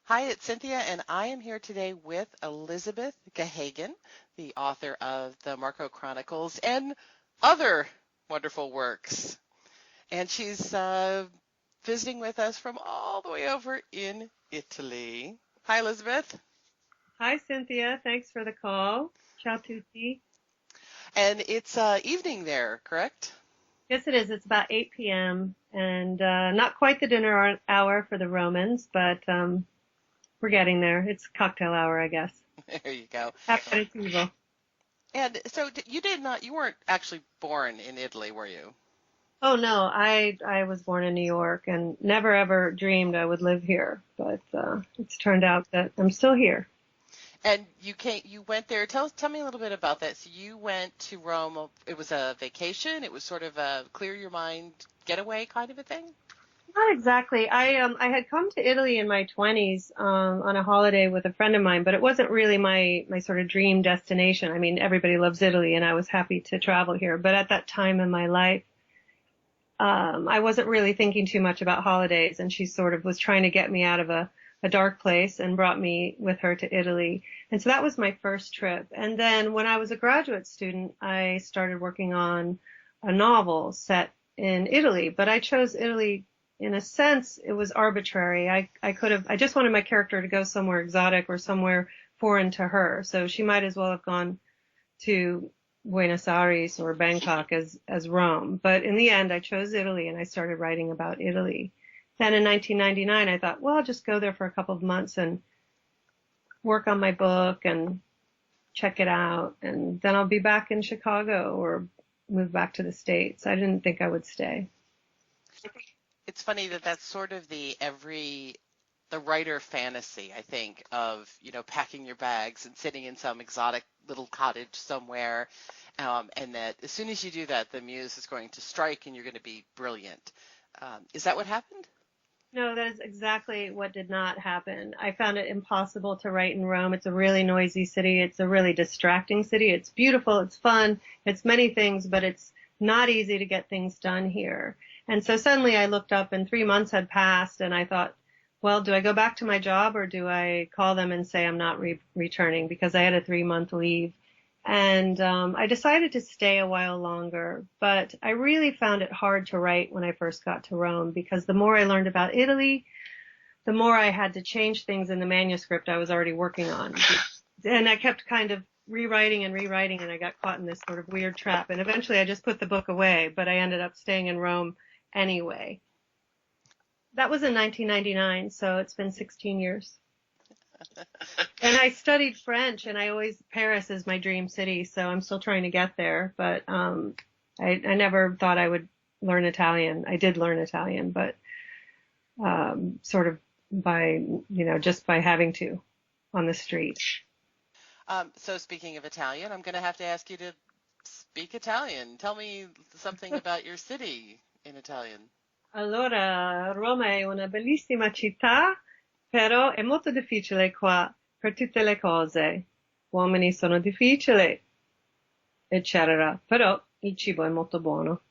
Hi, it's Cynthia, and I am here today with Elizabeth Geoghegan, the author of the Marco Chronicles and other wonderful works. And she's visiting with us from all the way over in Italy. Hi, Elizabeth. Hi, Cynthia. Thanks for the call. Ciao tutti. And it's evening there, correct? Yes, it is. It's about 8 p.m. and not quite the dinner hour for the Romans, but we're getting there. It's cocktail hour, I guess. There you go. Aperitivo. And so you weren't actually born in Italy, were you? Oh no, I was born in New York and never ever dreamed I would live here, but it's turned out that I'm still here. And you went there. Tell me a little bit about that. So you went to Rome. It was a vacation. It was sort of a clear your mind getaway kind of a thing. Not exactly. I had come to Italy in my 20s on a holiday with a friend of mine, but it wasn't really my sort of dream destination. I mean, everybody loves Italy, and I was happy to travel here. But at that time in my life, I wasn't really thinking too much about holidays, and she sort of was trying to get me out of a dark place and brought me with her to Italy. And so that was my first trip. And then when I was a graduate student, I started working on a novel set in Italy, but I chose Italy in a sense. It was arbitrary. I just wanted my character to go somewhere exotic or somewhere foreign to her. So she might as well have gone to Buenos Aires or Bangkok as Rome. But in the end, I chose Italy and I started writing about Italy. Then in 1999, I thought, well, I'll just go there for a couple of months and work on my book and check it out. And then I'll be back in Chicago or move back to the States. I didn't think I would stay. It's funny that that's sort of the writer fantasy, I think, of, packing your bags and sitting in some exotic little cottage somewhere, and that as soon as you do that, the muse is going to strike and you're going to be brilliant. Is that what happened? No, that is exactly what did not happen. I found it impossible to write in Rome. It's a really noisy city. It's a really distracting city. It's beautiful. It's fun. It's many things, but it's not easy to get things done here. And so suddenly I looked up and 3 months had passed and I thought, well, do I go back to my job or do I call them and say I'm not returning because I had a 3 month leave? And I decided to stay a while longer, but I really found it hard to write when I first got to Rome because the more I learned about Italy, the more I had to change things in the manuscript I was already working on. And I kept kind of rewriting and I got caught in this sort of weird trap. And eventually I just put the book away, but I ended up staying in Rome anyway. That was in 1999, so it's been 16 years. And I studied French, and Paris is my dream city, so I'm still trying to get there. But I never thought I would learn Italian. I did learn Italian, but sort of just by having to on the street. So speaking of Italian, I'm going to have to ask you to speak Italian. Tell me something about your city in Italian. Allora, Roma è una bellissima città, però è molto difficile qua per tutte le cose. Uomini sono difficili, eccetera. Però il cibo è molto buono.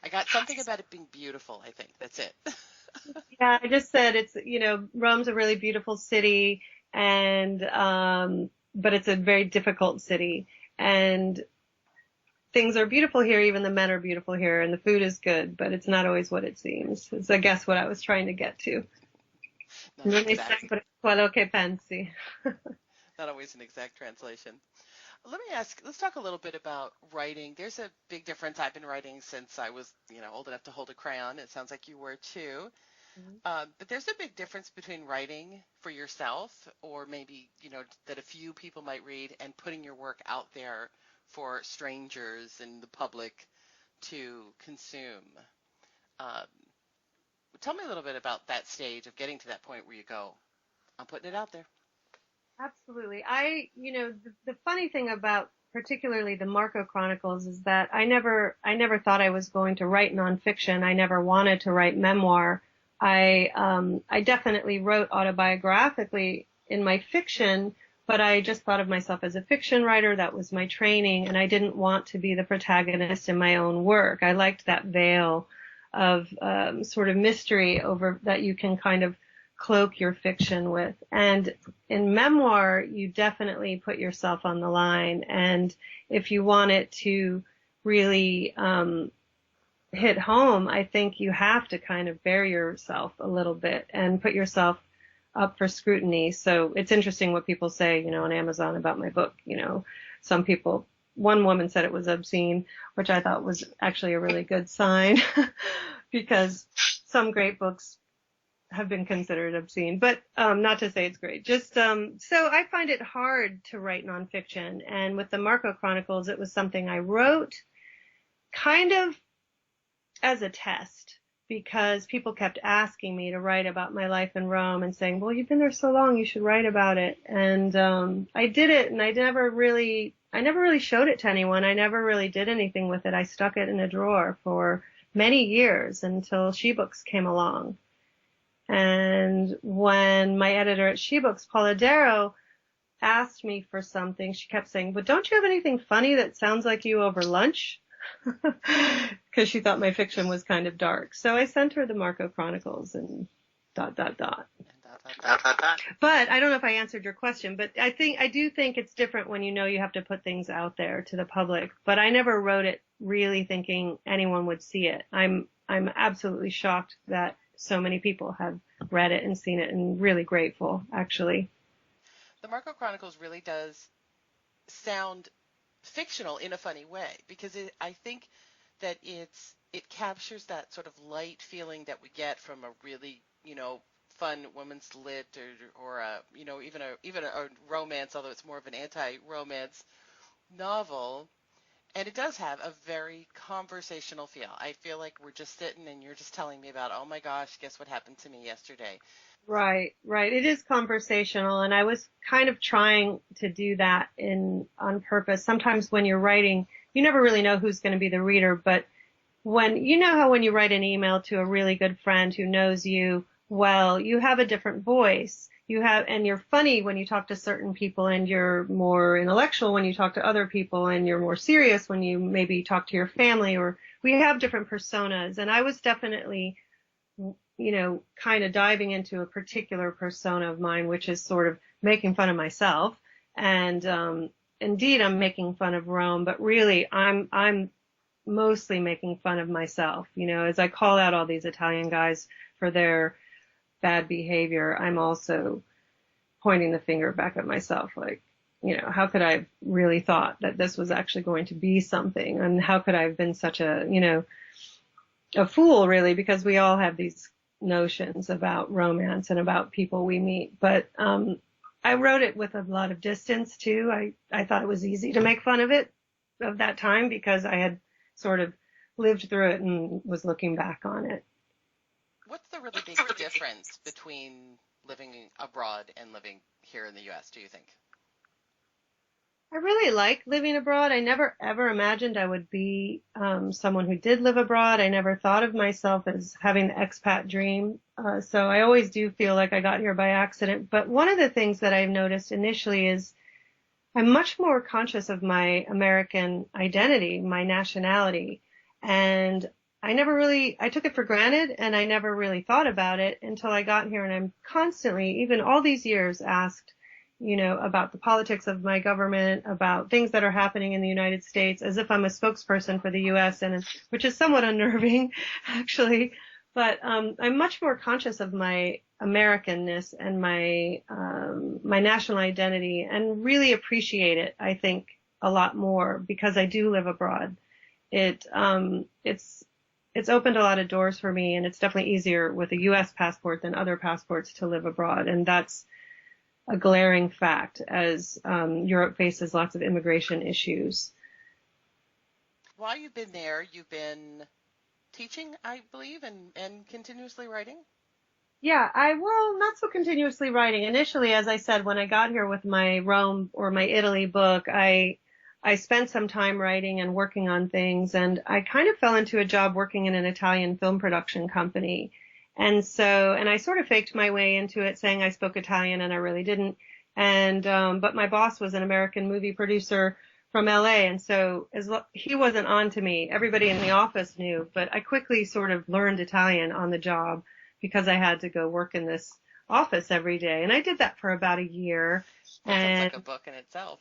I got something about it being beautiful, I think. That's it. Yeah, I just said Rome's a really beautiful city and but it's a very difficult city. And things are beautiful here, even the men are beautiful here, and the food is good, but it's not always what it seems. It's, I guess, what I was trying to get to. Non è sempre quello che pensi. Not always an exact translation. Let's talk a little bit about writing. There's a big difference. I've been writing since I was, old enough to hold a crayon. It sounds like you were too. But there's a big difference between writing for yourself or maybe, that a few people might read and putting your work out there for strangers and the public to consume. Tell me a little bit about that stage of getting to that point where you go, I'm putting it out there. Absolutely. The funny thing about particularly the Marco Chronicles is that I never thought I was going to write nonfiction. I never wanted to write memoir. I definitely wrote autobiographically in my fiction, but I just thought of myself as a fiction writer. That was my training, and I didn't want to be the protagonist in my own work. I liked that veil of sort of mystery over that you can kind of cloak your fiction with. And in memoir, you definitely put yourself on the line. And if you want it to really hit home, I think you have to kind of bury yourself a little bit and put yourself up for scrutiny. So it's interesting what people say, on Amazon about my book. Some people, one woman said it was obscene, which I thought was actually a really good sign because some great books have been considered obscene, but not to say it's great. Just so I find it hard to write nonfiction. And with the Marco Chronicles, it was something I wrote kind of as a test, because people kept asking me to write about my life in Rome and saying, well, you've been there so long, you should write about it. And I did it, and I never really showed it to anyone. I never really did anything with it. I stuck it in a drawer for many years until Shebooks came along. And when my editor at Shebooks, Paula Darrow, asked me for something, she kept saying, but don't you have anything funny that sounds like you over lunch? Because she thought my fiction was kind of dark. So I sent her the Marco Chronicles and ... But I don't know if I answered your question, but I do think it's different when you have to put things out there to the public. But I never wrote it really thinking anyone would see it. I'm absolutely shocked that so many people have read it and seen it, and really grateful, actually. The Marco Chronicles really does sound fictional in a funny way, because I think that it captures that sort of light feeling that we get from a really, fun women's lit or even a romance, although it's more of an anti-romance novel. And it does have a very conversational feel. I feel like we're just sitting and you're just telling me about, oh my gosh, guess what happened to me yesterday. Right. It is conversational, and I was kind of trying to do that on purpose. Sometimes when you're writing, you never really know who's going to be the reader, but when you write an email to a really good friend who knows you well, you have a different voice. And you're funny when you talk to certain people, and you're more intellectual when you talk to other people, and you're more serious when you maybe talk to your family, or we have different personas. And I was definitely, kind of diving into a particular persona of mine, which is sort of making fun of myself. And indeed, I'm making fun of Rome, but really, I'm mostly making fun of myself. As I call out all these Italian guys for their bad behavior, I'm also pointing the finger back at myself, like, how could I have really thought that this was actually going to be something? And how could I have been such a fool, really, because we all have these notions about romance and about people we meet. But I wrote it with a lot of distance, too. I thought it was easy to make fun of that time, because I had sort of lived through it and was looking back on it. What's the really big difference between living abroad and living here in the U.S., do you think? I really like living abroad. I never ever imagined I would be someone who did live abroad. I never thought of myself as having the expat dream. So I always do feel like I got here by accident. But one of the things that I've noticed initially is I'm much more conscious of my American identity, my nationality. And I took it for granted, and I never really thought about it until I got here. And I'm constantly, even all these years, asked, about the politics of my government, about things that are happening in the United States, as if I'm a spokesperson for the U.S., and which is somewhat unnerving, actually. But I'm much more conscious of my Americanness and my national identity, and really appreciate it, I think, a lot more because I do live abroad. It's opened a lot of doors for me, and it's definitely easier with a U.S. passport than other passports to live abroad. And that's a glaring fact, as Europe faces lots of immigration issues. While you've been there, you've been teaching, I believe, and continuously writing? Yeah, not so continuously writing. Initially, as I said, when I got here with my Rome or my Italy book, I spent some time writing and working on things, and I kind of fell into a job working in an Italian film production company. And I sort of faked my way into it, saying I spoke Italian, and I really didn't. But my boss was an American movie producer from LA, and so he wasn't on to me. Everybody in the office knew, but I quickly sort of learned Italian on the job because I had to go work in this office every day. And I did that for about a year. That sounds And like a book in itself.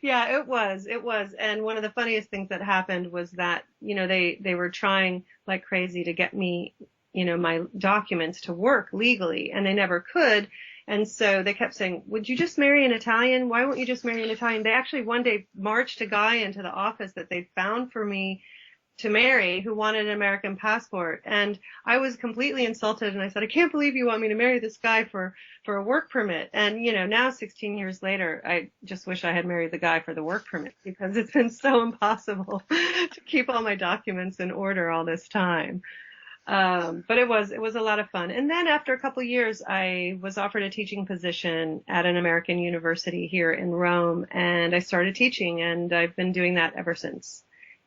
yeah, it was. It was. And one of the funniest things that happened was that, they were trying like crazy to get me, my documents to work legally, and they never could. And so they kept saying, would you just marry an Italian? Why won't you just marry an Italian? They actually one day marched a guy into the office that they found for me to marry who wanted an American passport. And I was completely insulted, and I said, I can't believe you want me to marry this guy for a work permit. And, now 16 years later, I just wish I had married the guy for the work permit, because it's been so impossible to keep all my documents in order all this time. But it was a lot of fun. And then after a couple of years, I was offered a teaching position at an American university here in Rome, and I started teaching, and I've been doing that ever since.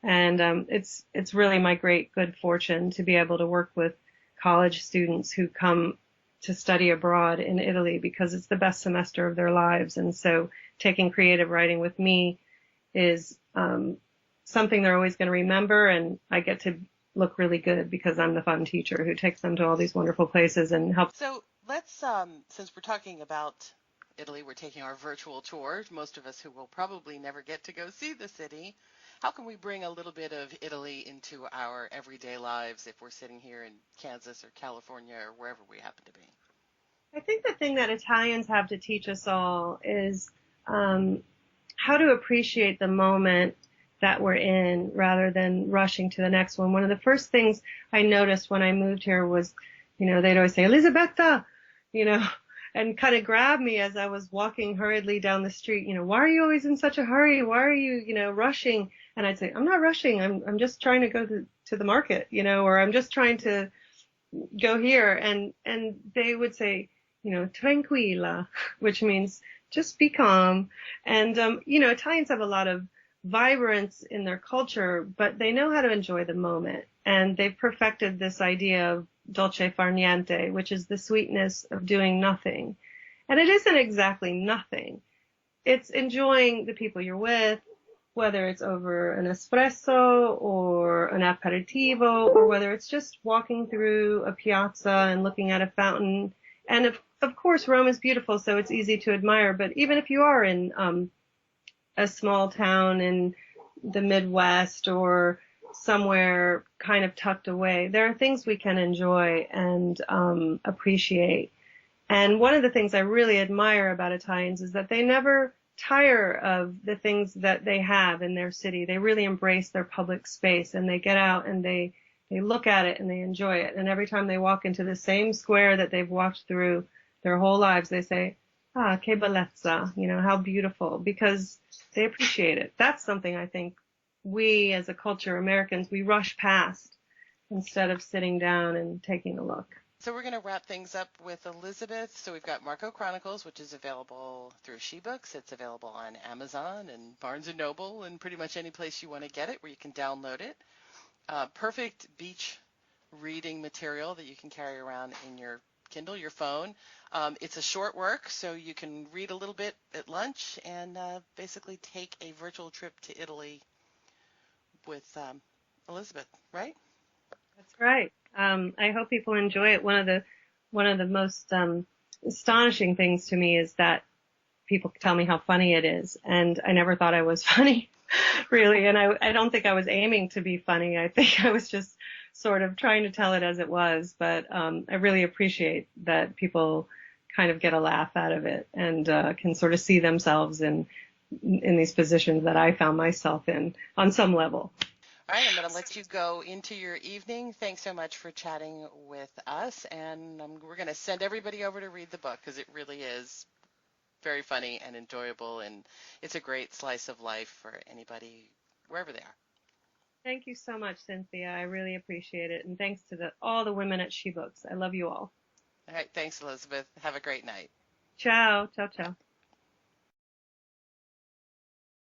And it's really my great good fortune to be able to work with college students who come to study abroad in Italy, because it's the best semester of their lives. And so taking creative writing with me is something they're always going to remember, and I get to look really good because I'm the fun teacher who takes them to all these wonderful places and helps. So let's, since we're talking about Italy, we're taking our virtual tour, most of us who will probably never get to go see the city. How can we bring a little bit of Italy into our everyday lives if we're sitting here in Kansas or California or wherever we happen to be? I think the thing that Italians have to teach us all is how to appreciate the moment that we're in rather than rushing to the next one. One of the first things I noticed when I moved here was, they'd always say, Elisabetta, and kind of grab me as I was walking hurriedly down the street. Why are you always in such a hurry? Why are you, rushing? And I'd say, I'm not rushing. I'm just trying to go to the market, or I'm just trying to go here. And they would say, tranquilla, which means just be calm. And, Italians have a lot of vibrance in their culture, but they know how to enjoy the moment. And they've perfected this idea of dolce far niente, which is the sweetness of doing nothing. And it isn't exactly nothing. It's enjoying the people you're with, whether it's over an espresso or an aperitivo, or whether it's just walking through a piazza and looking at a fountain. And of course, Rome is beautiful, so it's easy to admire. But even if you are in a small town in the Midwest or somewhere kind of tucked away, there are things we can enjoy and appreciate. And one of the things I really admire about Italians is that they never tire of the things that they have in their city. They really embrace their public space, and they get out and they look at it and they enjoy it. And every time they walk into the same square that they've walked through their whole lives, they say, che bellezza, how beautiful, because they appreciate it. That's something I think we as a culture, Americans, we rush past instead of sitting down and taking a look. So we're going to wrap things up with Elizabeth. So we've got Marco Chronicles, which is available through Shebooks. It's available on Amazon and Barnes & Noble and pretty much any place you want to get it where you can download it. Perfect beach reading material that you can carry around in your Kindle, your phone. It's a short work, so you can read a little bit at lunch and basically take a virtual trip to Italy with Elizabeth, right? That's right. I hope people enjoy it. One of the most astonishing things to me is that people tell me how funny it is, and I never thought I was funny, really. And I don't think I was aiming to be funny. I think I was just sort of trying to tell it as it was. But I really appreciate that people kind of get a laugh out of it and can sort of see themselves in these positions that I found myself in on some level. All right, I'm going to let you go into your evening. Thanks so much for chatting with us, and we're going to send everybody over to read the book because it really is very funny and enjoyable, and it's a great slice of life for anybody, wherever they are. Thank you so much, Cynthia. I really appreciate it, and thanks to all the women at Shebooks. I love you all. All right, thanks, Elizabeth. Have a great night. Ciao, ciao, ciao.